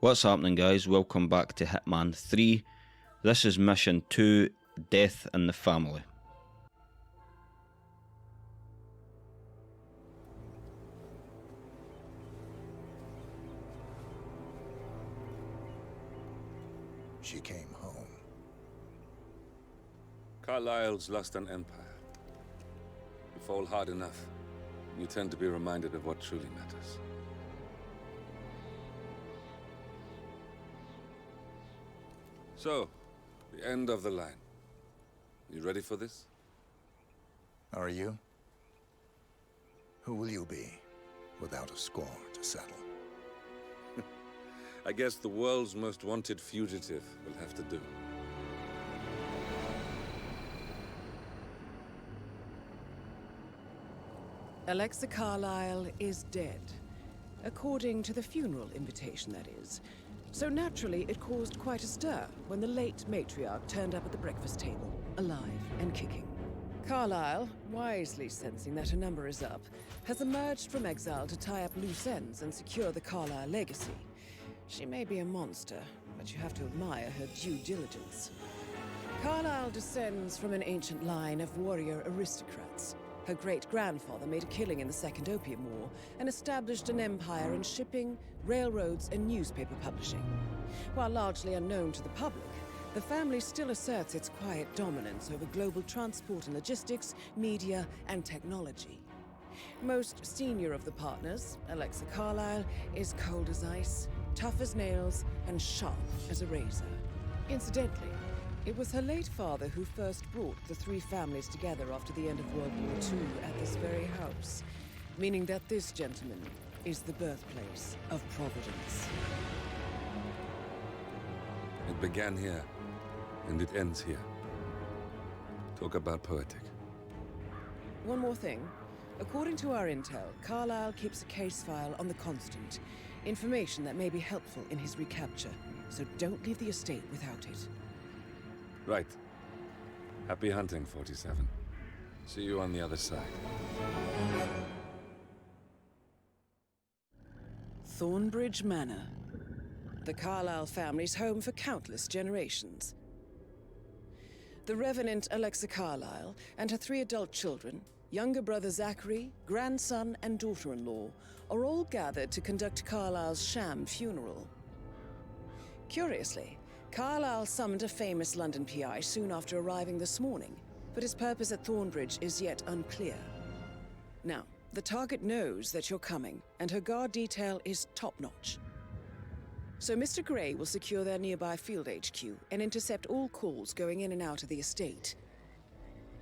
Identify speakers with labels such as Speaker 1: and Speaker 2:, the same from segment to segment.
Speaker 1: What's happening, guys? Welcome back to Hitman 3. This is mission 2, Death in the Family.
Speaker 2: She came home.
Speaker 3: Carlyle's lost an empire. You fall hard enough, you tend to be reminded of what truly matters. So, the end of the line. You ready for this?
Speaker 2: Are you? Who will you be without a score to settle?
Speaker 3: I guess the world's most wanted fugitive will have to do.
Speaker 4: Alexa Carlyle is dead. According to the funeral invitation, that is. So naturally, it caused quite a stir when the late matriarch turned up at the breakfast table, alive and kicking. Carlyle, wisely sensing that her number is up, has emerged from exile to tie up loose ends and secure the Carlyle legacy. She may be a monster, but you have to admire her due diligence. Carlyle descends from an ancient line of warrior aristocrats. Her great-grandfather made a killing in the Second Opium War and established an empire in shipping, railroads, and newspaper publishing. While largely unknown to the public, the family still asserts its quiet dominance over global transport and logistics, media, and technology. Most senior of the partners, Alexa Carlyle, is cold as ice, tough as nails, and sharp as a razor. Incidentally, it was her late father who first brought the three families together after the end of World War II at this very house, meaning that this gentleman is the birthplace of Providence.
Speaker 3: It began here, and it ends here. Talk about poetic.
Speaker 4: One more thing. According to our intel, Carlyle keeps a case file on the Constant. Information that may be helpful in his recapture, so don't leave the estate without it.
Speaker 3: Right. Happy hunting, 47. See you on the other side.
Speaker 4: Thornbridge Manor. The Carlyle family's home for countless generations. The Revenant Alexa Carlyle and her three adult children, younger brother Zachary, grandson, and daughter-in-law, are all gathered to conduct Carlyle's sham funeral. Curiously, Carlyle summoned a famous London PI soon after arriving this morning, but his purpose at Thornbridge is yet unclear. Now, the target knows that you're coming, and her guard detail is top-notch. So Mr. Gray will secure their nearby field HQ and intercept all calls going in and out of the estate.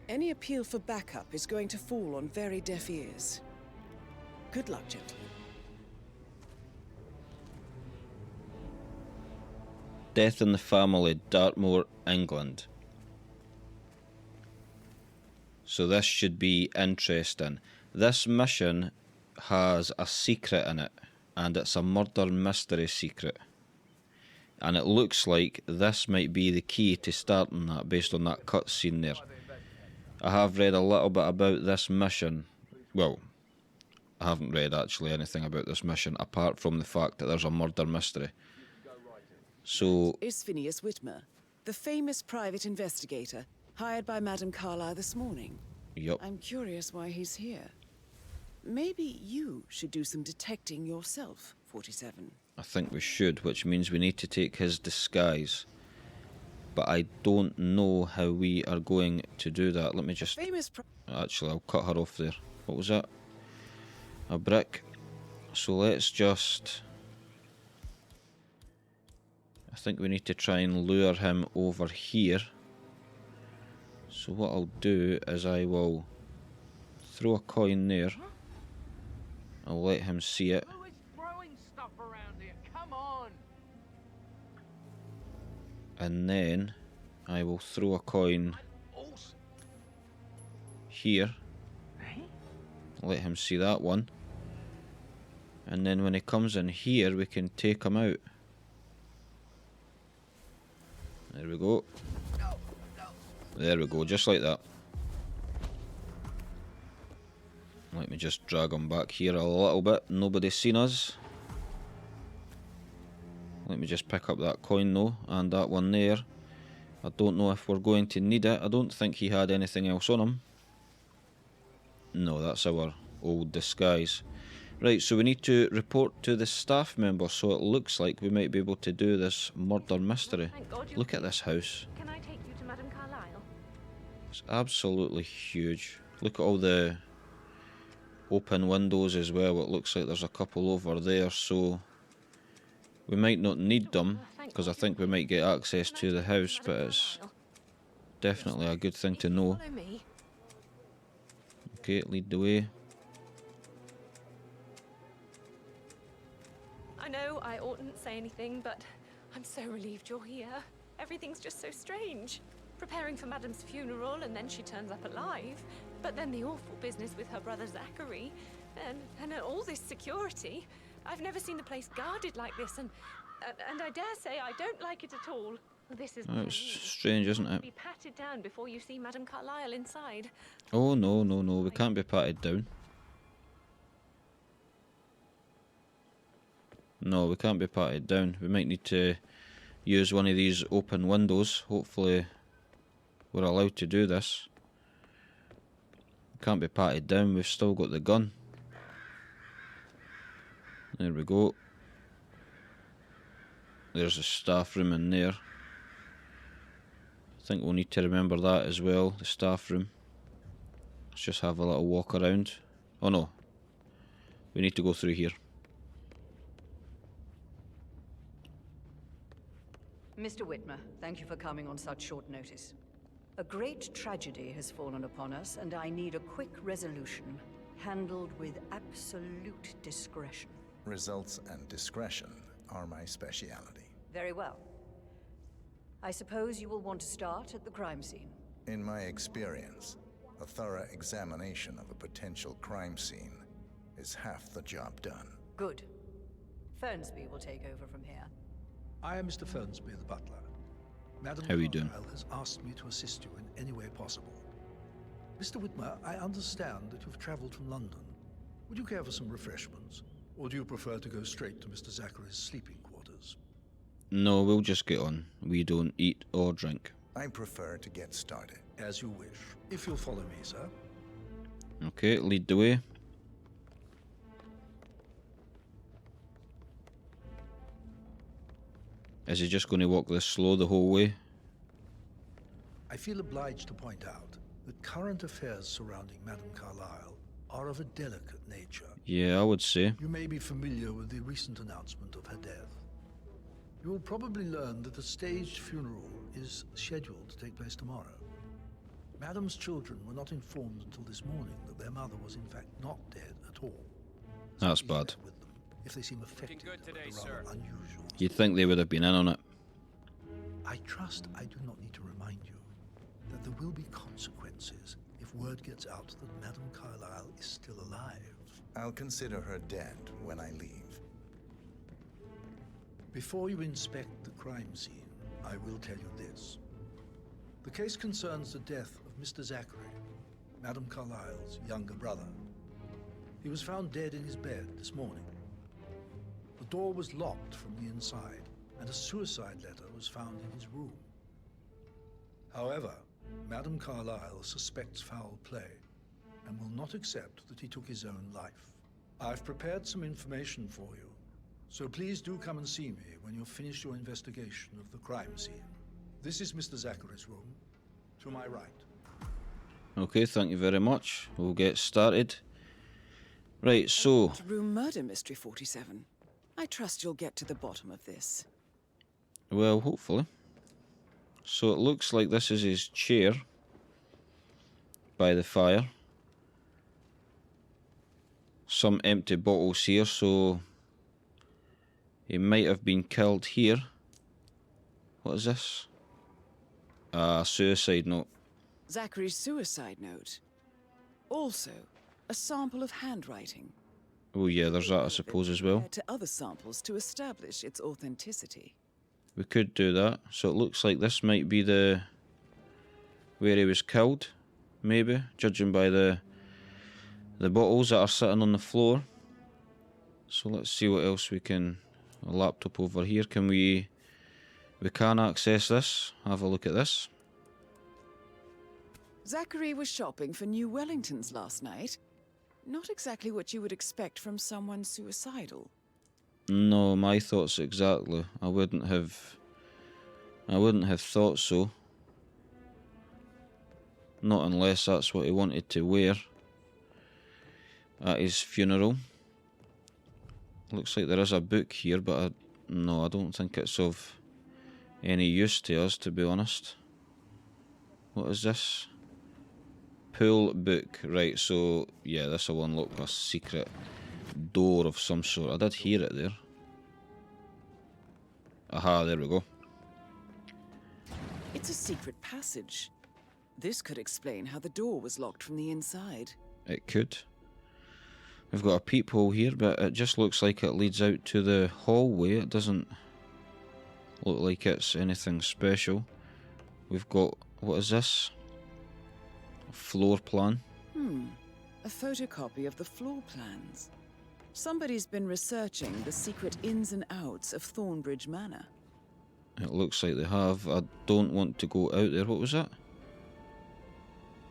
Speaker 4: Any appeal for backup is going to fall on very deaf ears. Good luck, gentlemen.
Speaker 1: Death in the Family, Dartmoor, England. So this should be interesting. This mission has a secret in it, and it's a murder mystery secret. And it looks like this might be the key to starting that based on that cutscene there. I have read a little bit about this mission. Well, I haven't read actually anything about this mission apart from the fact that there's a murder mystery. So
Speaker 4: Is Phineas Whitmer, the famous private investigator hired by Madame Carlyle this morning.
Speaker 1: Yup.
Speaker 4: I'm curious why he's here. Maybe you should do some detecting yourself, 47.
Speaker 1: I think we should, which means we need to take his disguise. But I don't know how we are going to do that. Let me just... Actually, I'll cut her off there. What was that? A brick. So let's just... I think we need to try and lure him over here. So what I'll do is I will throw a coin there. I'll let him see it.
Speaker 5: Who is throwing stuff around here? Come on!
Speaker 1: And then I will throw a coin here. Let him see that one. And then when he comes in here, we can take him out. There we go. There we go, just like that. Let me just drag him back here a little bit. Nobody's seen us. Let me just pick up that coin though, and that one there. I don't know if we're going to need it. I don't think he had anything else on him. No, that's our old disguise. Right, so we need to report to the staff member, so it looks like we might be able to do this murder mystery.
Speaker 6: Thank God you
Speaker 1: Look at
Speaker 6: came.
Speaker 1: this house.
Speaker 6: Can I take you to Madame Carlyle?
Speaker 1: It's absolutely huge. Look at all the open windows as well. It looks like there's a couple over there, so we might not need them, because I think we might get access to the house, but it's definitely a good thing to know.
Speaker 6: Follow me.
Speaker 1: Okay, lead the way.
Speaker 6: I know I oughtn't say anything, but I'm so relieved you're here. Everything's just so strange. Preparing for Madame's funeral, and then she turns up alive. But then the awful business with her brother Zachary, and all this security. I've never seen the place guarded like this, and I dare say I don't like it at all. This is
Speaker 1: Oh, it's strange, isn't it?
Speaker 6: be patted down before you see Madame Carlyle inside.
Speaker 1: Oh, no, no, no. We can't be patted down. No, we can't be patted down. We might need to use one of these open windows. Hopefully we're allowed to do this. We can't be patted down. We've still got the gun. There we go. There's a staff room in there. I think we'll need to remember that as well, the staff room. Let's just have a little walk around. Oh no, we need to go through here.
Speaker 7: Mr. Whitmer, thank you for coming on such short notice. A great tragedy has fallen upon us, and I need a quick resolution, handled with absolute discretion.
Speaker 2: Results and discretion are my speciality.
Speaker 7: Very well. I suppose you will want to start at the crime scene.
Speaker 2: In my experience, a thorough examination of a potential crime scene is half the job done.
Speaker 7: Good. Fernsby will take over from here.
Speaker 8: I am Mr. Fernsby, the butler. Madame
Speaker 1: How are you doing?
Speaker 8: Carlyle has asked me to assist you in any way possible. Mr. Whitmer, I understand that you've traveled from London. Would you care for some refreshments? Or do you prefer to go straight to Mr. Zachary's sleeping quarters?
Speaker 1: No, we'll just get on. We don't eat or drink.
Speaker 2: I prefer to get started.
Speaker 8: As you wish. If you'll follow me, sir.
Speaker 1: Okay, lead the way. Is he just going to walk this slow the whole way?
Speaker 8: I feel obliged to point out that current affairs surrounding Madame Carlyle are of a delicate nature.
Speaker 1: Yeah, I would say.
Speaker 8: You may be familiar with the recent announcement of her death. You will probably learn that a staged funeral is scheduled to take place tomorrow. Madame's children were not informed until this morning that their mother was in fact not dead at all. So
Speaker 1: That's
Speaker 8: be
Speaker 1: bad.
Speaker 8: fair with them if they seem affected
Speaker 5: good today,
Speaker 8: by the rather
Speaker 5: sir.
Speaker 8: unusual.
Speaker 1: You'd think they would have been in on it.
Speaker 8: I trust I do not need to remind you that there will be consequences if word gets out that Madame Carlyle is still alive.
Speaker 2: I'll consider her dead when I leave.
Speaker 8: Before you inspect the crime scene, I will tell you this. The case concerns the death of Mr. Zachary, Madame Carlyle's younger brother. He was found dead in his bed this morning. The door was locked from the inside, and a suicide letter was found in his room. However, Madame Carlyle suspects foul play and will not accept that he took his own life. I've prepared some information for you, so please do come and see me when you've finished your investigation of the crime scene. This is Mr. Zachary's room, to my right.
Speaker 1: Okay, thank you very much. We'll get started. Right, so...
Speaker 4: Room Murder Mystery 47. I trust you'll get to the bottom of this.
Speaker 1: Well, hopefully. So it looks like this is his chair by the fire. Some empty bottles here, so he might have been killed here. What is this? Suicide note.
Speaker 4: Zachary's suicide note. Also, a sample of handwriting.
Speaker 1: Oh yeah, there's that I suppose as well.
Speaker 4: To other samples to establish its authenticity.
Speaker 1: We could do that. So it looks like this might be the where he was killed, maybe, judging by the bottles that are sitting on the floor. So let's see what else we can A laptop over here. Can we can access this. Have a look at this.
Speaker 4: Zachary was shopping for new Wellingtons last night. Not exactly what you would expect from someone suicidal.
Speaker 1: No, my thoughts exactly. I wouldn't have thought so. Not unless that's what he wanted to wear at his funeral. Looks like there is a book here, but no, I don't think it's of any use to us, to be honest. What is this? Pool book. Right, so yeah, this will unlock a secret door of some sort. I did hear it there. Aha, there we go.
Speaker 4: It's a secret passage. This could explain how the door was locked from the inside.
Speaker 1: It could. We've got a peephole here, but it just looks like it leads out to the hallway. It doesn't look like it's anything special. We've got, what is this? A floor plan.
Speaker 4: A photocopy of the floor plans. Somebody's been researching the secret ins and outs of Thornbridge Manor.
Speaker 1: It looks like they have. I don't want to go out there. What was that?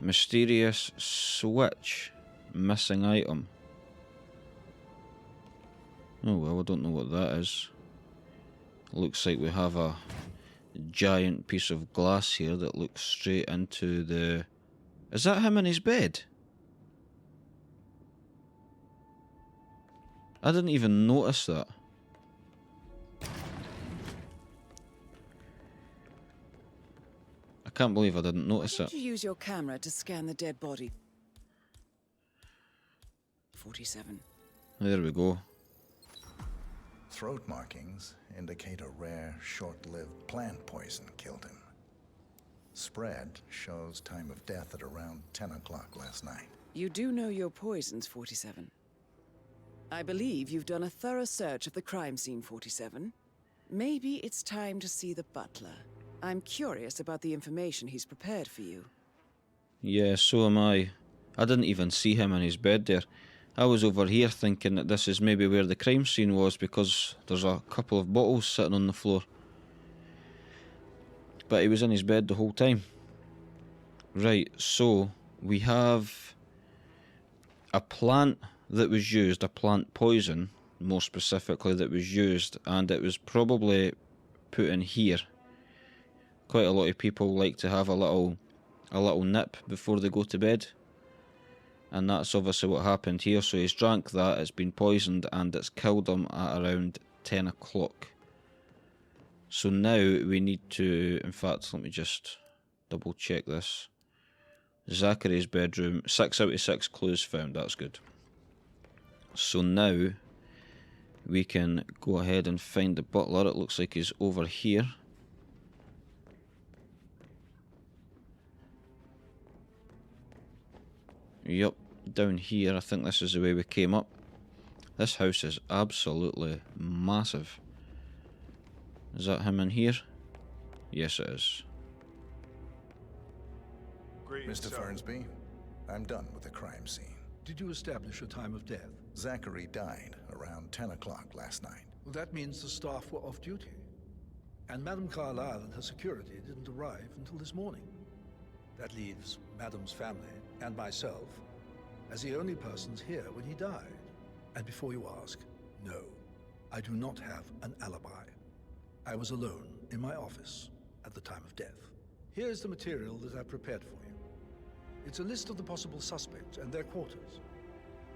Speaker 1: Mysterious switch. Missing item. Oh well, I don't know what that is. Looks like we have a giant piece of glass here that looks straight into the... Is that him in his bed? I didn't even notice that. I can't believe I didn't notice
Speaker 4: Why
Speaker 1: it.
Speaker 4: don't you use your camera to scan the dead body? 47.
Speaker 1: There we go.
Speaker 2: Throat markings indicate a rare, short-lived plant poison killed him. Spread shows time of death at around 10 o'clock last night.
Speaker 4: You do know your poisons, 47. I believe you've done a thorough search of the crime scene, 47. Maybe it's time to see the butler. I'm curious about the information he's prepared for you.
Speaker 1: Yeah, so am I. I didn't even see him in his bed there. I was over here thinking that this is maybe where the crime scene was because there's a couple of bottles sitting on the floor. But he was in his bed the whole time. Right, so we have a plant that was used, a plant poison, more specifically, that was used, and it was probably put in here. Quite a lot of people like to have a little nip before they go to bed. And that's obviously what happened here. So he's drank that, it's been poisoned, and it's killed him at around 10 o'clock. So now we need to, in fact, let me just double check this. Zachary's bedroom, 6 out of 6 clues found, that's good. So now we can go ahead and find the butler. It looks like he's over here. Yup, down here. I think this is the way we came up. This house is absolutely massive. Is that him in here? Yes, it is.
Speaker 2: Mr. Fernsby, I'm done with the crime scene.
Speaker 8: Did you establish a time of death?
Speaker 2: Zachary died around 10 o'clock last night.
Speaker 8: Well, that means the staff were off duty. And Madame Carlyle and her security didn't arrive until this morning. That leaves Madame's family and myself as the only persons here when he died. And before you ask, no, I do not have an alibi. I was alone in my office at the time of death. Here's the material that I prepared for you. It's a list of the possible suspects and their quarters.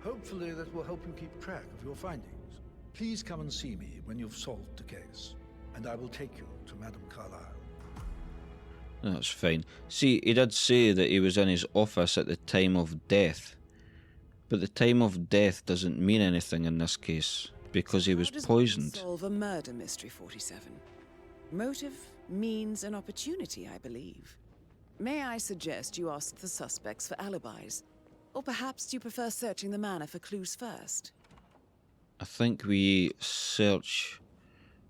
Speaker 8: Hopefully that will help you keep track of your findings. Please come and see me when you've solved the case, and I will take you to Madame Carlyle.
Speaker 1: That's fine. See, he did say that he was in his office at the time of death. But the time of death doesn't mean anything in this case, because he was poisoned.
Speaker 4: Solve a murder mystery, 47. Motive, means, and opportunity, I believe. May I suggest you ask the suspects for alibis? Or perhaps you prefer searching the manor for clues first?
Speaker 1: I think we search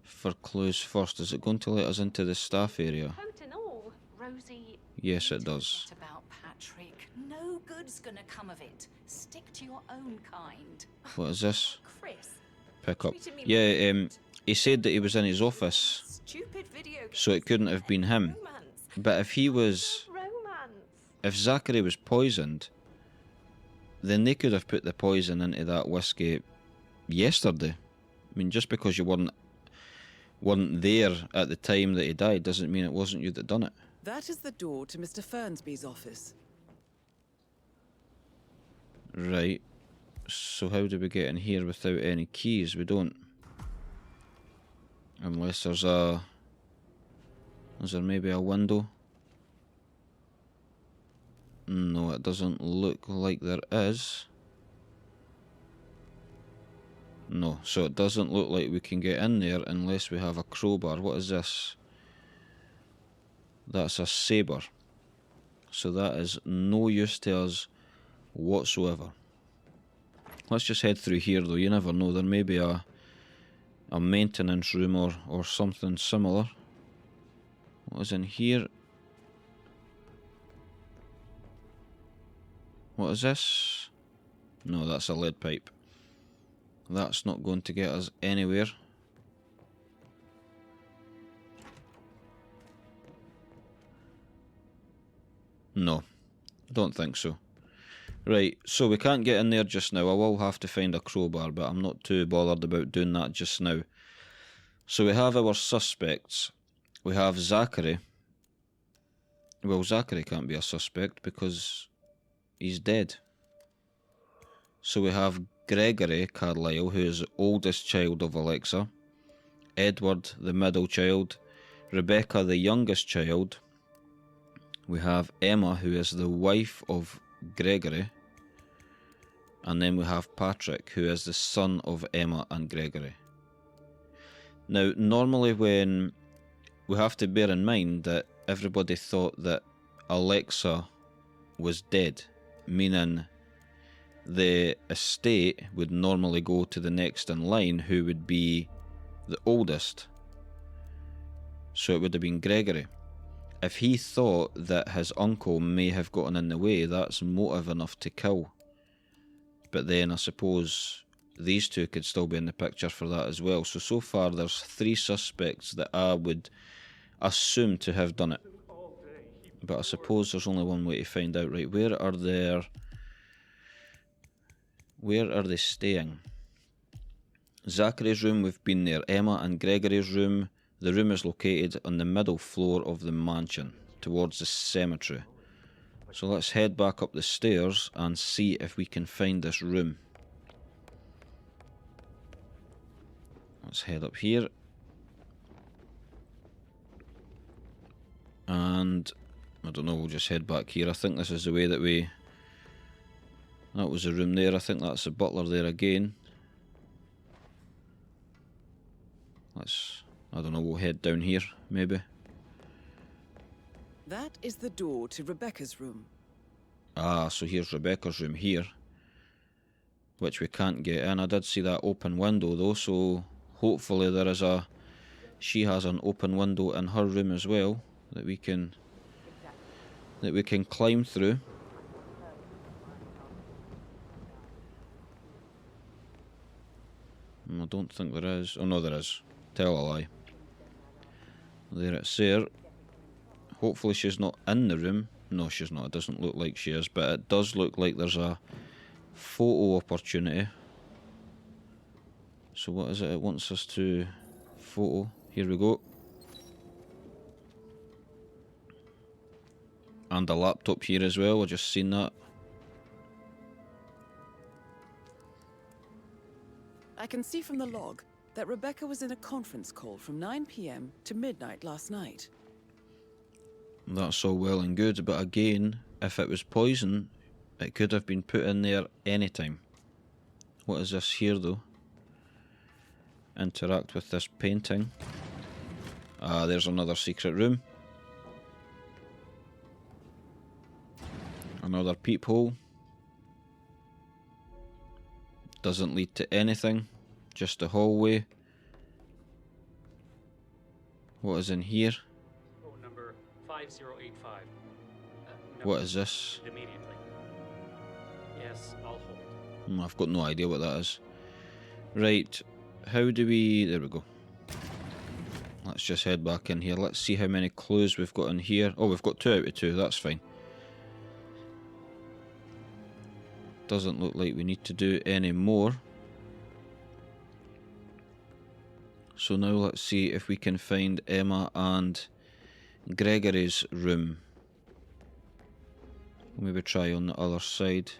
Speaker 1: for clues first. Is it going to let us into the staff area?
Speaker 6: Coat and all, Rosie.
Speaker 1: Yes, it does.
Speaker 7: What about Patrick? No good's gonna come of it. Stick to your own kind.
Speaker 1: What is this?
Speaker 6: Chris.
Speaker 1: Pick up.
Speaker 6: Treated me
Speaker 1: Yeah,
Speaker 6: rude.
Speaker 1: He said that he was in his office,
Speaker 6: Stupid video games.
Speaker 1: so it couldn't have been him.
Speaker 6: Romance.
Speaker 1: But if he was...
Speaker 6: Romance.
Speaker 1: If Zachary was poisoned, then they could have put the poison into that whiskey yesterday. I mean, just because you weren't there at the time that he died doesn't mean it wasn't you that done it.
Speaker 4: That is the door to Mr. Fernsby's office.
Speaker 1: Right. So how do we get in here without any keys? We don't. Unless there's a... Is there maybe a window? No, it doesn't look like there is. No, so it doesn't look like we can get in there unless we have a crowbar. What is this? That's a saber. So that is no use to us whatsoever. Let's just head through here though, you never know, there may be a maintenance room or something similar. What is in here? What is this? No, that's a lead pipe. That's not going to get us anywhere. No, don't think so. Right, so we can't get in there just now. I will have to find a crowbar, but I'm not too bothered about doing that just now. So we have our suspects. We have Zachary. Well, Zachary can't be a suspect because he's dead. So we have Gregory Carlyle, who is the oldest child of Alexa, Edward, the middle child, Rebecca, the youngest child. We have Emma, who is the wife of Gregory, and then we have Patrick, who is the son of Emma and Gregory. Now, normally when we have to bear in mind that everybody thought that Alexa was dead, meaning the estate would normally go to the next in line, who would be the oldest. So it would have been Gregory. If he thought that his uncle may have gotten in the way, that's motive enough to kill. But then I suppose these two could still be in the picture for that as well. So far there's 3 suspects that I would assume to have done it. But I suppose there's only one way to find out. Right, where are they staying? Zachary's room, we've been there. Emma and Gregory's room. The room is located on the middle floor of the mansion, towards the cemetery. So let's head back up the stairs and see if we can find this room. Let's head up here. And I don't know, we'll just head back here. I think this is the way that we... That was the room there. I think that's the butler there again. I don't know, we'll head down here, maybe.
Speaker 4: That is the door to Rebecca's room.
Speaker 1: Ah, so here's Rebecca's room here, which we can't get in. I did see that open window though, so hopefully there is she has an open window in her room as well that we can climb through. I don't think there is. Oh no, there is. Tell a lie. There it's there. Hopefully she's not in the room. No, she's not. It doesn't look like she is, but it does look like there's a photo opportunity. So what is it? It wants us to photo. Here we go. And a laptop here as well. I just seen that.
Speaker 4: I can see from the log that Rebecca was in a conference call from 9 PM to midnight last night.
Speaker 1: That's all well and good, but again, if it was poison, it could have been put in there anytime. What is this here though? Interact with this painting. Ah, there's another secret room. Another peephole. Doesn't lead to anything, just a hallway. What is in here?
Speaker 9: Number 5085.
Speaker 1: What is this?
Speaker 9: Immediately. Yes, I'll hold.
Speaker 1: I've got no idea what that is. Right, how do we... There we go. Let's just head back in here. Let's see how many clues we've got in here. Oh, we've got 2 out of 2. That's fine. Doesn't look like we need to do any more. So now let's see if we can find Emma and Gregory's room. Maybe try on the other side.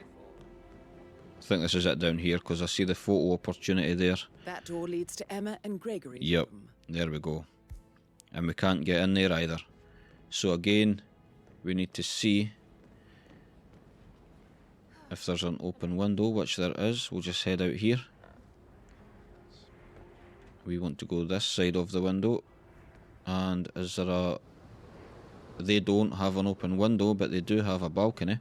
Speaker 1: I think this is it down here because I see the photo opportunity there.
Speaker 4: That door leads to Emma and Gregory's
Speaker 1: Yep,
Speaker 4: room.
Speaker 1: there we go. And we can't get in there either. So again, we need to see if there's an open window, which there is. We'll just head out here. We want to go this side of the window. And is there a... They don't have an open window, but they do have a balcony.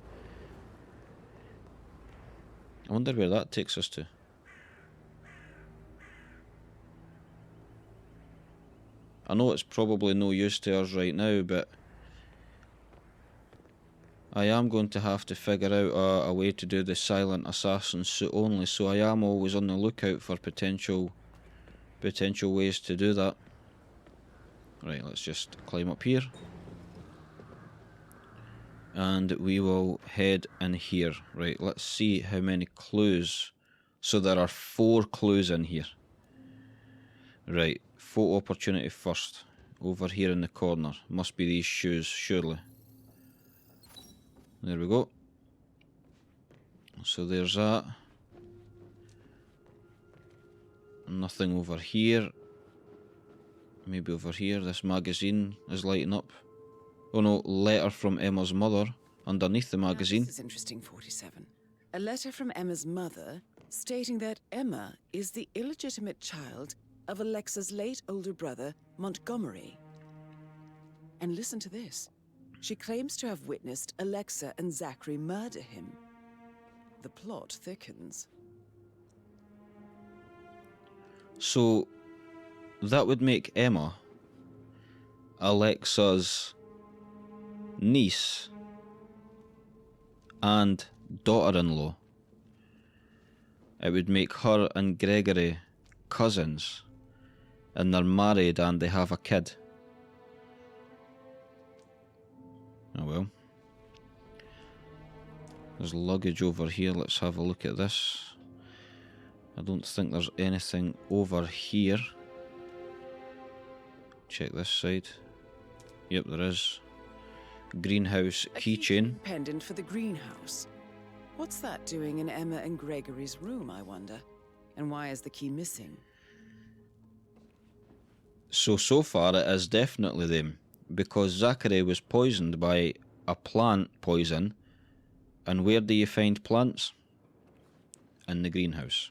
Speaker 1: I wonder where that takes us to. I know it's probably no use to us right now, but I am going to have to figure out a way to do the silent assassin suit only, so I am always on the lookout for potential ways to do that. Right, let's just climb up here. And we will head in here. Right, let's see how many clues. So there are 4 clues in here. Right, photo opportunity first. Over here in the corner. Must be these shoes, surely. There we go. So there's that. Nothing over here. Maybe over here. This magazine is lighting up. Oh no, letter from Emma's mother underneath the magazine.
Speaker 4: Now, this is interesting, 47. A letter from Emma's mother stating that Emma is the illegitimate child of Alexa's late older brother, Montgomery. And listen to this. She claims to have witnessed Alexa and Zachary murder him. The plot thickens.
Speaker 1: So, that would make Emma Alexa's niece and daughter-in-law. It would make her and Gregory cousins, and they're married and they have a kid. Oh well. There's luggage over here. Let's have a look at this. I don't think there's anything over here. Check this side. Yep, there is. Greenhouse keychain.
Speaker 4: Pendant for the greenhouse. What's that doing in Emma and Gregory's room, I wonder? And why is the key missing?
Speaker 1: So far it is definitely them. Because Zachary was poisoned by a plant poison. And where do you find plants? In the greenhouse.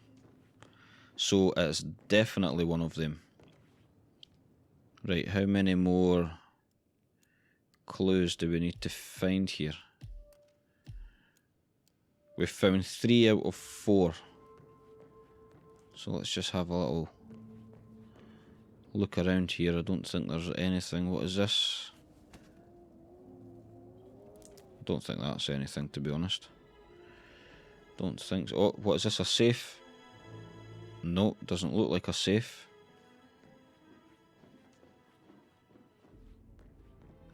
Speaker 1: So it's definitely one of them. Right, how many more clues do we need to find here? We've found 3 out of 4. So let's just have a little look around here. I don't think there's anything. What is this? I don't think that's anything, to be honest. Don't think so. Oh, what is this, a safe? No, doesn't look like a safe.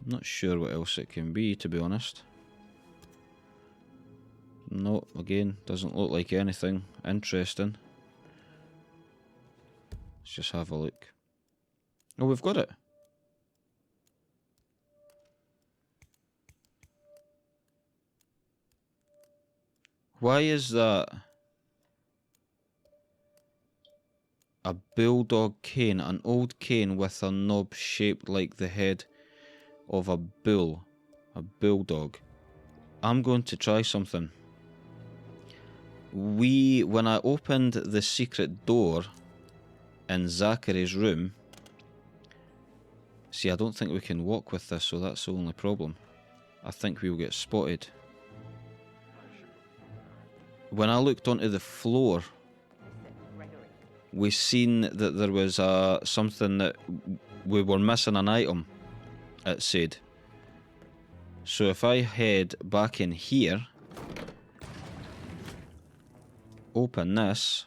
Speaker 1: I'm not sure what else it can be, to be honest. No, again, doesn't look like anything interesting. Let's just have a look. Oh, we've got it. Why is that a bulldog cane, an old cane with a knob shaped like the head of a bull, a bulldog? I'm going to try something. When I opened the secret door in Zachary's room, see, I don't think we can walk with this, so that's the only problem. I think we'll get spotted. When I looked onto the floor, we seen that there was something that we were missing an item, it said. So if I head back in here, open this,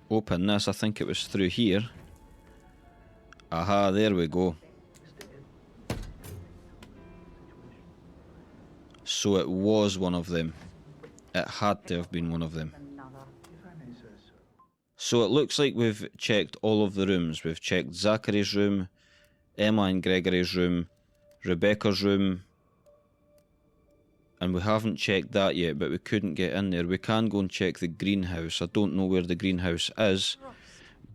Speaker 1: open this. I think it was through here. Aha, there we go. So it was one of them. It had to have been one of them. So it looks like we've checked all of the rooms. We've checked Zachary's room, Emma and Gregory's room, Rebecca's room, and we haven't checked that yet, but we couldn't get in there. We can go and check the greenhouse. I don't know where the greenhouse is,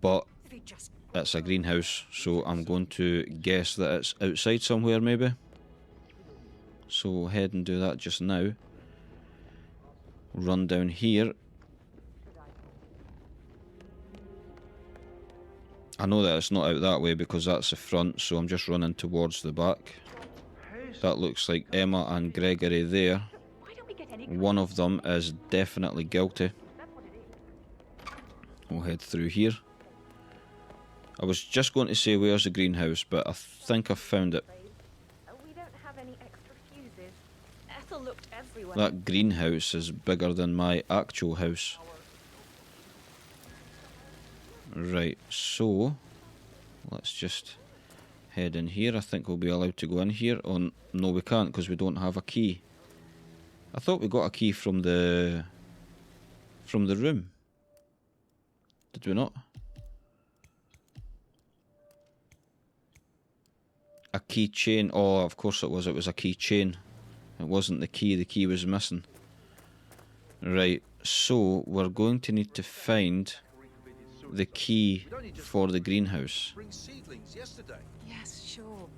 Speaker 1: but it's a greenhouse, so I'm going to guess that it's outside somewhere maybe. So we'll head and do that just now. Run down here. I know that it's not out that way because that's the front, so I'm just running towards the back. That looks like Emma and Gregory there. One of them is definitely guilty. We'll head through here. I was just going to say where's the greenhouse, but I think I found it.
Speaker 6: We don't have any extra fuses. Ethel looked everywhere.
Speaker 1: That greenhouse is bigger than my actual house. Right, so let's just head in here. I think we'll be allowed to go in here. Oh, no, we can't because we don't have a key. I thought we got a key from the room. Did we not? A keychain. Oh, of course it was. It was a keychain. It wasn't the key. The key was missing. Right, so we're going to need to find the key for the greenhouse.
Speaker 10: Yes, sure.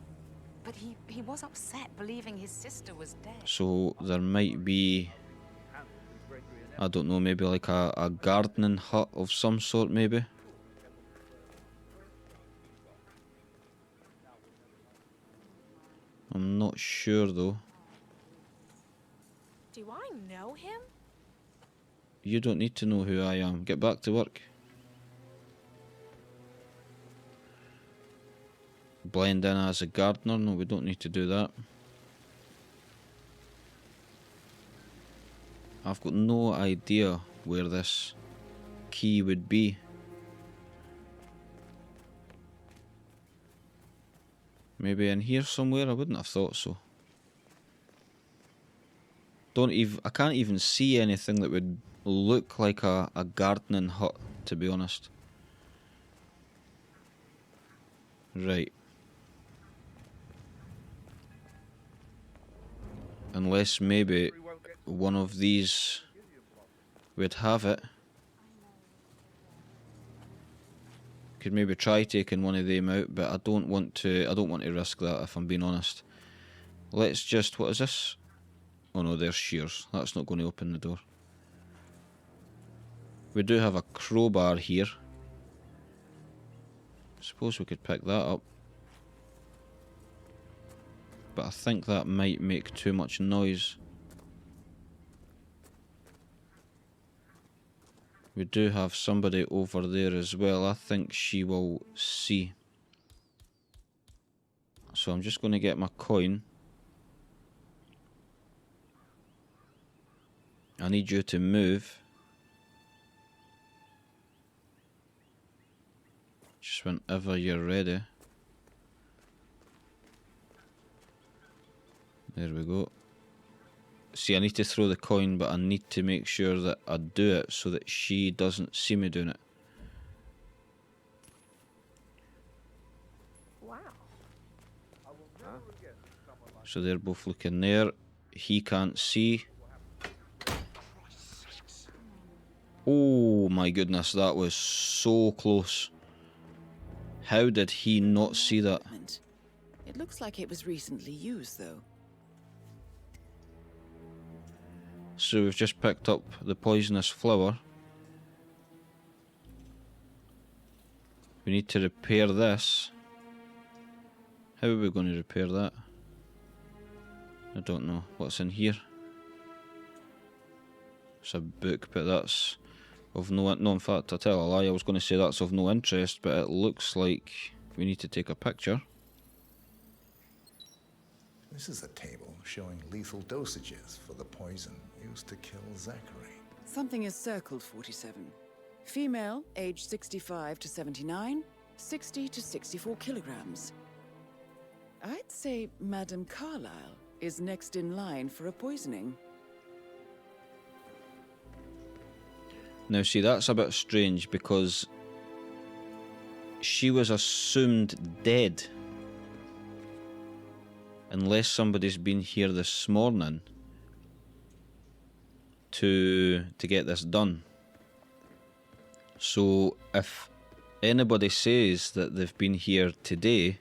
Speaker 10: But he was upset believing his sister was dead.
Speaker 1: So there might be, I don't know, maybe like a gardening hut of some sort maybe. I'm not sure though.
Speaker 6: Do I know him?
Speaker 1: You don't need to know who I am. Get back to work. Blend in as a gardener? No, we don't need to do that. I've got no idea where this key would be. Maybe in here somewhere? I wouldn't have thought so. I can't even see anything that would look like a gardening hut, to be honest. Right. Unless maybe one of these would have it. Could maybe try taking one of them out, but I don't want to risk that if I'm being honest. Let's just, what is this? Oh no, there's shears. That's not going to open the door. We do have a crowbar here. Suppose we could pick that up. But I think that might make too much noise. We do have somebody over there as well. I think she will see. So I'm just going to get my coin. I need you to move. Just whenever you're ready. There we go. See, I need to throw the coin, but I need to make sure that I do it so that she doesn't see me doing it.
Speaker 6: Wow.
Speaker 1: So they're both looking there. He can't see. Oh my goodness, that was so close. How did he not see that?
Speaker 4: It looks like it was recently used, though.
Speaker 1: So we've just picked up the poisonous flower. We need to repair this. How are we going to repair that? I don't know. What's in here? It's a book, but that's of no, in fact, I tell a lie, I was going to say that's of no interest, but it looks like we need to take a picture.
Speaker 2: This is a table showing lethal dosages for the poison used to kill Zachary.
Speaker 4: Something is circled 47. Female, age 65 to 79, 60 to 64 kilograms. I'd say Madame Carlyle is next in line for a poisoning.
Speaker 1: Now see, that's a bit strange because she was assumed dead. Unless somebody's been here this morning to get this done. So if anybody says that they've been here today,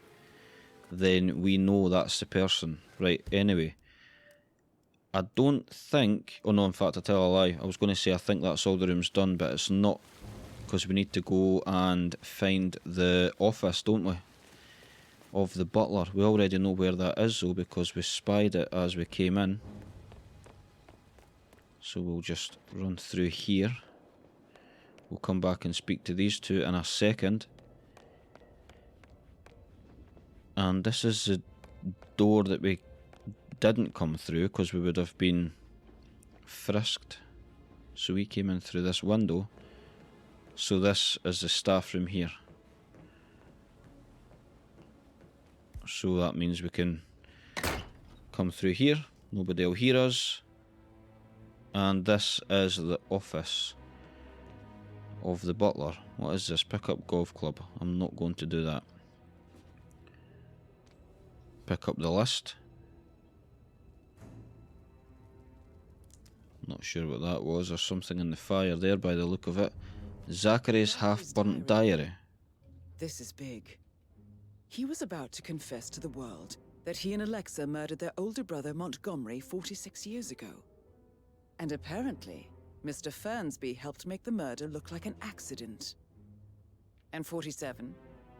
Speaker 1: then we know that's the person. Right, anyway. I don't think... Oh no, in fact, I tell a lie. I was going to say I think that's all the rooms done, but it's not. Because we need to go and find the office, don't we? Of the butler. We already know where that is though, because we spied it as we came in. So we'll just run through here. We'll come back and speak to these two in a second. And this is the door that we didn't come through because we would have been frisked. So we came in through this window. So this is the staff room here. So that means we can come through here. Nobody will hear us. And this is the office of the butler. What is this? Pick up golf club. I'm not going to do that. Pick up the list. Not sure what that was. There's something in the fire there by the look of it. Zachary's half-burnt diary.
Speaker 4: This is big. He was about to confess to the world that he and Alexa murdered their older brother Montgomery 46 years ago. And apparently, Mr. Fernsby helped make the murder look like an accident. And 47,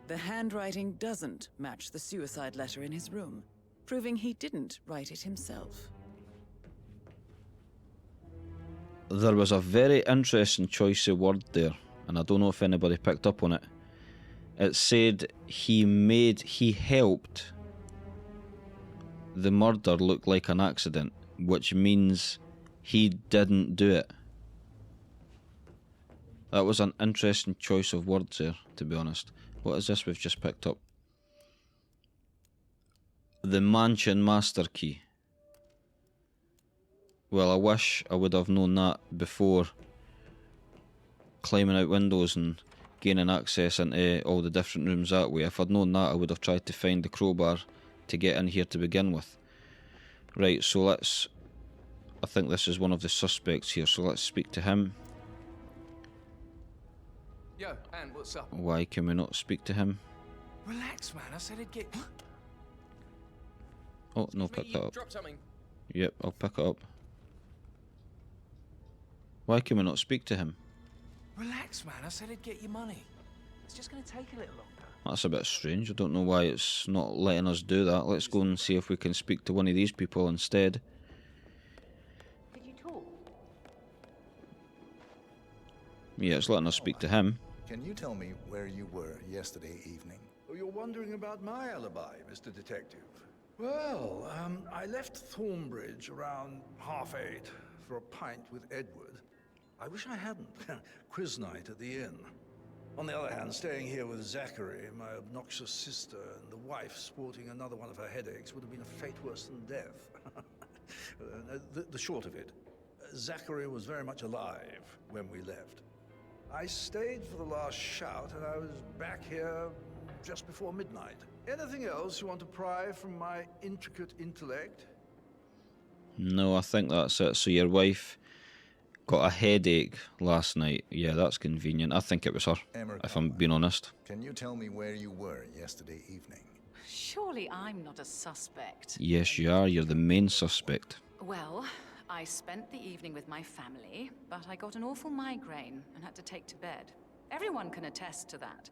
Speaker 4: the handwriting doesn't match the suicide letter in his room, proving he didn't write it himself.
Speaker 1: There was a very interesting choice of word there, and I don't know if anybody picked up on it. It said he helped the murder look like an accident, which means he didn't do it. That was an interesting choice of words there, to be honest. What is this we've just picked up? The mansion master key. Well, I wish I would have known that before climbing out windows and gaining access into all the different rooms that way. If I'd known that, I would have tried to find the crowbar to get in here to begin with. Right, so let's... I think this is one of the suspects here, so let's speak to him.
Speaker 5: Yo, Anne, what's up?
Speaker 1: Why can we not speak to him?
Speaker 5: Relax, man. I said I'd get...
Speaker 1: Oh, no, pick that up.
Speaker 5: Drop something.
Speaker 1: Yep, I'll pick it up. Why can we not speak to him?
Speaker 5: Relax, man. I said I'd get you money. It's just going to take a little longer.
Speaker 1: That's a bit strange. I don't know why it's not letting us do that. Let's go and see if we can speak to one of these people instead.
Speaker 10: Did you talk?
Speaker 1: Yeah, it's letting us speak to him.
Speaker 2: Can you tell me where you were yesterday evening?
Speaker 8: Oh, you're wondering about my alibi, Mr. Detective. Well, I left Thornbridge around 8:30 for a pint with Edward. I wish I hadn't. Quiz night at the inn. On the other hand, staying here with Zachary, my obnoxious sister, and the wife sporting another one of her headaches would have been a fate worse than death. The short of it, Zachary was very much alive when we left. I stayed for the last shout, and I was back here just before midnight. Anything else you want to pry from my intricate intellect?
Speaker 1: No, I think that's it. So your wife got a headache last night. Yeah, that's convenient. I think it was her, if I'm being honest.
Speaker 2: Can you tell me where you were yesterday evening?
Speaker 10: Surely I'm not a suspect.
Speaker 1: Yes, you are. You're the main suspect.
Speaker 10: Well, I spent the evening with my family, but I got an awful migraine and had to take to bed. Everyone can attest to that.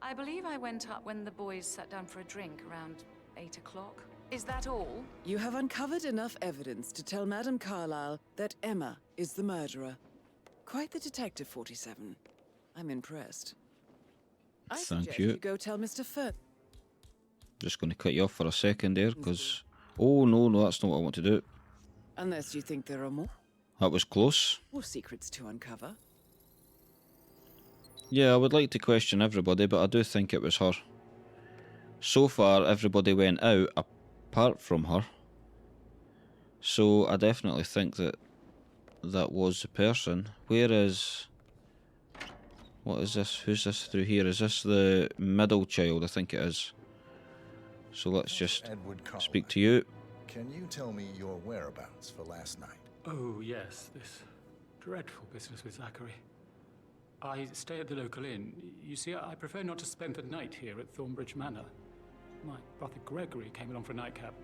Speaker 10: I believe I went up when the boys sat down for a drink around 8 o'clock. Is that all?
Speaker 4: You have uncovered enough evidence to tell Madame Carlyle that Emma is the murderer. Quite the detective, 47. I'm impressed. I suggest you go tell Mr. Fern.
Speaker 1: Just going to cut you off for a second there, because... Oh, no, that's not what I want to do.
Speaker 4: Unless you think there are more.
Speaker 1: That was close.
Speaker 4: More secrets to uncover.
Speaker 1: Yeah, I would like to question everybody, but I do think it was her. So far, everybody went out apart from her. So I definitely think that that was the person. Where is... What is this? Who's this through here? Is this the middle child? I think it is. So let's just speak to you.
Speaker 2: Can you tell me your whereabouts for last night?
Speaker 9: Oh, yes, this dreadful business with Zachary. I stay at the local inn. You see, I prefer not to spend the night here at Thornbridge Manor. My brother Gregory came along for a nightcap.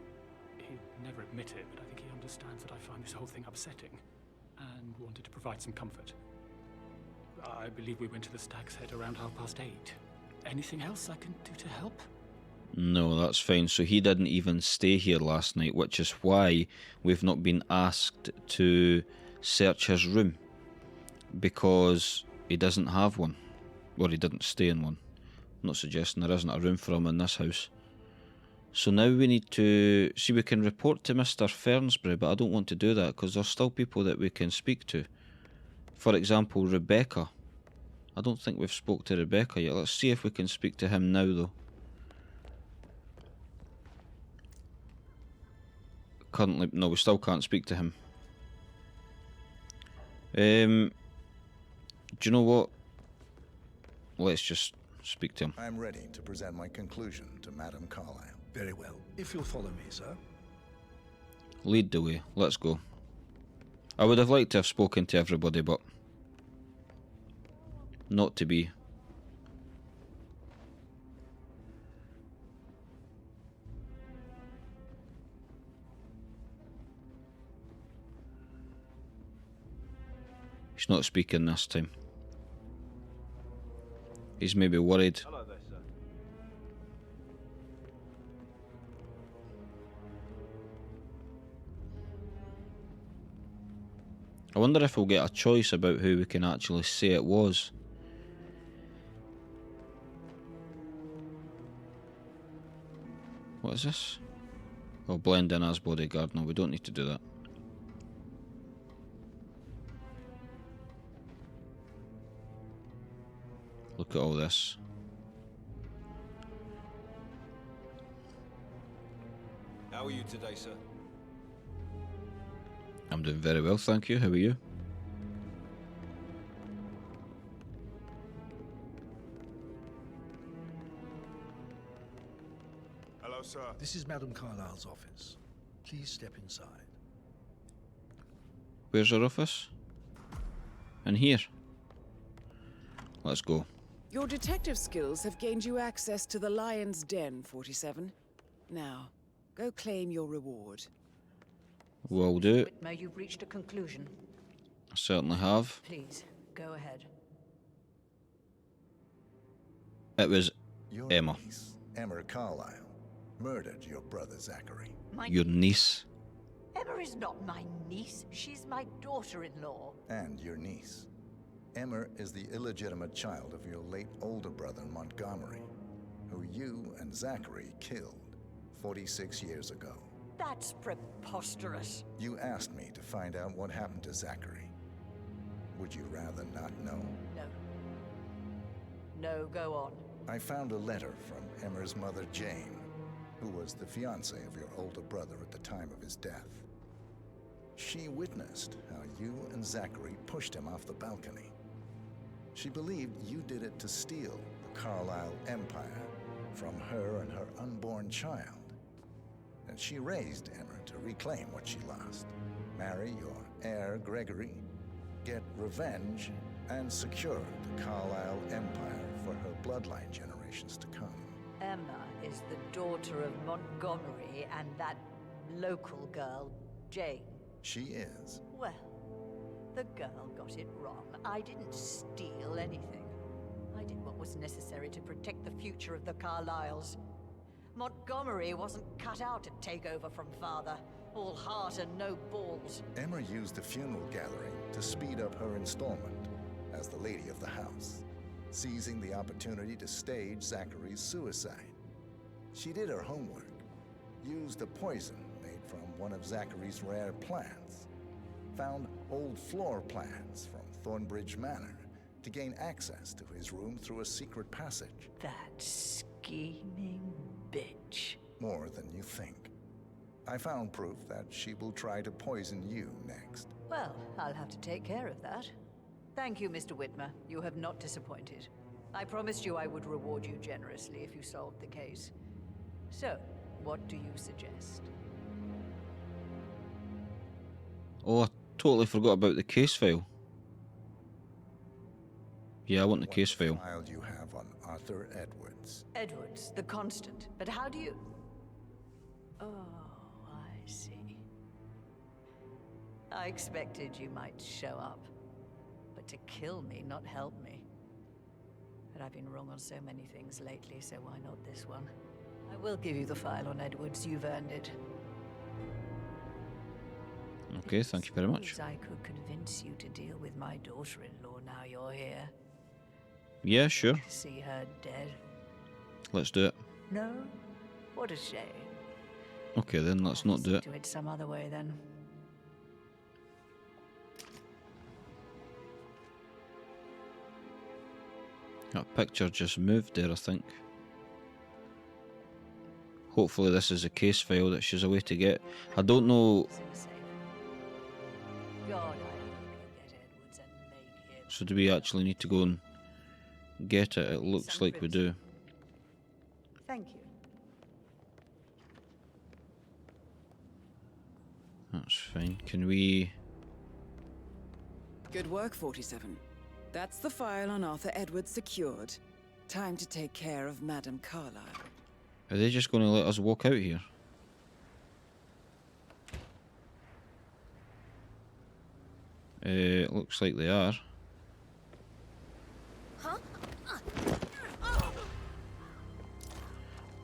Speaker 9: He'd never admit it, but I think he understands that I find this whole thing upsetting and wanted to provide some comfort. I believe we went to the Stag's Head around 8:30. Anything else I can do to help?
Speaker 1: No, that's fine. So he didn't even stay here last night, which is why we've not been asked to search his room. Because he doesn't have one. Or he didn't stay in one. I'm not suggesting there isn't a room for him in this house. So now we need to... See, we can report to Mr. Fernsbury, but I don't want to do that because there's still people that we can speak to. For example, Rebecca. I don't think we've spoke to Rebecca yet. Let's see if we can speak to him now, though. Currently, no, we still can't speak to him. Do you know what? Let's just speak to him.
Speaker 2: I'm ready to present my conclusion to Madame Carlyle.
Speaker 8: Very well. If you'll follow me, sir.
Speaker 1: Lead the way. Let's go. I would have liked to have spoken to everybody, but... not to be. He's not speaking this time. He's maybe worried.
Speaker 11: Hello there, sir.
Speaker 1: I wonder if we'll get a choice about who we can actually say it was. What is this? Oh, blend in as bodyguard. No, we don't need to do that. Look at all this.
Speaker 11: How are you today, sir?
Speaker 1: I'm doing very well, thank you. How are you?
Speaker 11: Hello, sir.
Speaker 8: This is Madame Carlyle's office. Please step inside.
Speaker 1: Where's her office? In here. Let's go.
Speaker 4: Your detective skills have gained you access to the Lion's Den, 47. Now, go claim your reward.
Speaker 1: Will do.
Speaker 7: Whitmer, you've reached a conclusion.
Speaker 1: I certainly have.
Speaker 7: Please, go ahead.
Speaker 1: It was
Speaker 2: Your
Speaker 1: Emma.
Speaker 2: niece, Emma Carlyle, murdered your brother Zachary.
Speaker 1: Your niece.
Speaker 12: Emma is not my niece. She's my daughter-in-law.
Speaker 2: And your niece. Emma is the illegitimate child of your late older brother Montgomery, who you and Zachary killed 46 years ago.
Speaker 12: That's preposterous.
Speaker 2: You asked me to find out what happened to Zachary. Would you rather not know?
Speaker 12: No. No, go on.
Speaker 2: I found a letter from Emma's mother, Jane, who was the fiancée of your older brother at the time of his death. She witnessed how you and Zachary pushed him off the balcony. She believed you did it to steal the Carlyle empire from her and her unborn child. And she raised Emma to reclaim what she lost, marry your heir Gregory, get revenge, and secure the Carlyle empire for her bloodline generations to come.
Speaker 12: Emma is the daughter of Montgomery and that local girl, Jane.
Speaker 2: She is.
Speaker 12: Well, the girl got it wrong. I didn't steal anything. I did what was necessary to protect the future of the Carlyles. Montgomery wasn't cut out to take over from father. All heart and no balls.
Speaker 2: Emma used the funeral gathering to speed up her installment as the lady of the house, seizing the opportunity to stage Zachary's suicide. She did her homework, used a poison made from one of Zachary's rare plants, found old floor plans from Thornbridge Manor to gain access to his room through a secret passage.
Speaker 12: That scheming bitch.
Speaker 2: More than you think. I found proof that she will try to poison you next.
Speaker 7: Well, I'll have to take care of that. Thank you, Mr. Whitmer. You have not disappointed. I promised you I would reward you generously if you solved the case. So, what do you suggest?
Speaker 1: Oh, I totally forgot about the case file. Yeah, I want the case file.
Speaker 2: File you have on Arthur Edwards.
Speaker 7: Edwards, the Constant. But how do you... Oh, I see. I expected you might show up. But to kill me, not help me. But I've been wrong on so many things lately, so why not this one? I will give you the file on Edwards. You've earned it.
Speaker 1: Okay, thank you very much.
Speaker 7: I could convince you to deal with my daughter-in-law now you're here.
Speaker 1: Yeah, sure.
Speaker 7: See her dead.
Speaker 1: Let's do it.
Speaker 7: No? What a shame.
Speaker 1: Okay then, let's not do it.
Speaker 7: Do it some other way then.
Speaker 1: That picture just moved there, I think. Hopefully this is a case file that she's away to get. I don't know. So do we actually need to go and get it? It looks like we do.
Speaker 7: Thank you.
Speaker 1: That's fine. Can we...
Speaker 4: Good work, 47. That's the file on Arthur Edwards secured. Time to take care of Madame Carlyle.
Speaker 1: Are they just going to let us walk out here? It looks like they are.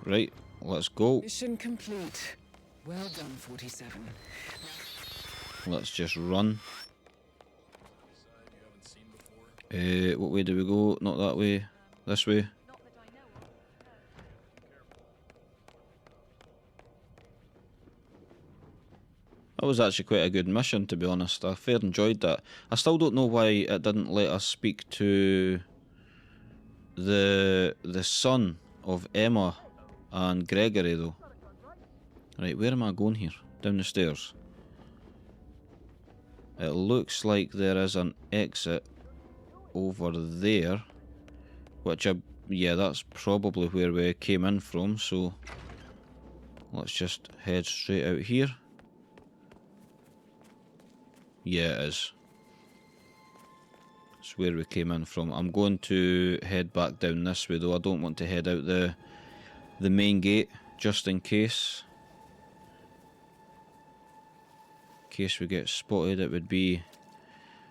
Speaker 1: Right, let's go.
Speaker 4: Mission complete. Well done, 47.
Speaker 1: Let's just run. What way do we go? Not that way. This way. That was actually quite a good mission, to be honest. I fair enjoyed that. I still don't know why it didn't let us speak to the son of Emma and Gregory, though. Right, where am I going here? Down the stairs. It looks like there is an exit over there, which yeah, that's probably where we came in from, so let's just head straight out here. Yeah, it is. It's where we came in from. I'm going to head back down this way, though. I don't want to head out the main gate, just in case. In case we get spotted, it would be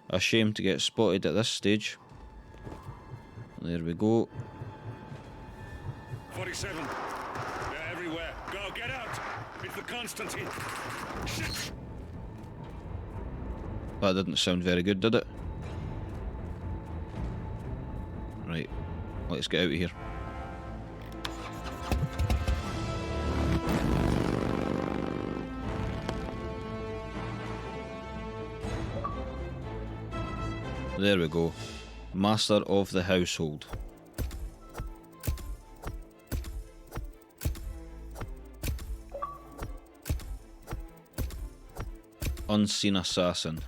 Speaker 1: a shame to get spotted at this stage. There we go.
Speaker 3: 47. They're everywhere. Go, get out! It's the Constantine. Shit!
Speaker 1: That didn't sound very good, did it? Right, let's get out of here. There we go. Master of the household. Unseen assassin.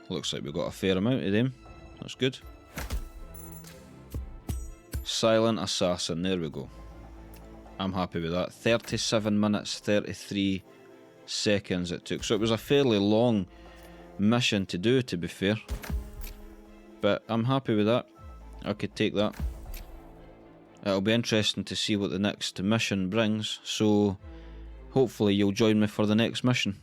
Speaker 1: Looks like we've got a fair amount of them. That's good. Silent assassin. There we go. I'm happy with that. 37 minutes, 33 seconds it took. So it was a fairly long mission to do, to be fair. But I'm happy with that. I could take that. It'll be interesting to see what the next mission brings. So hopefully you'll join me for the next mission.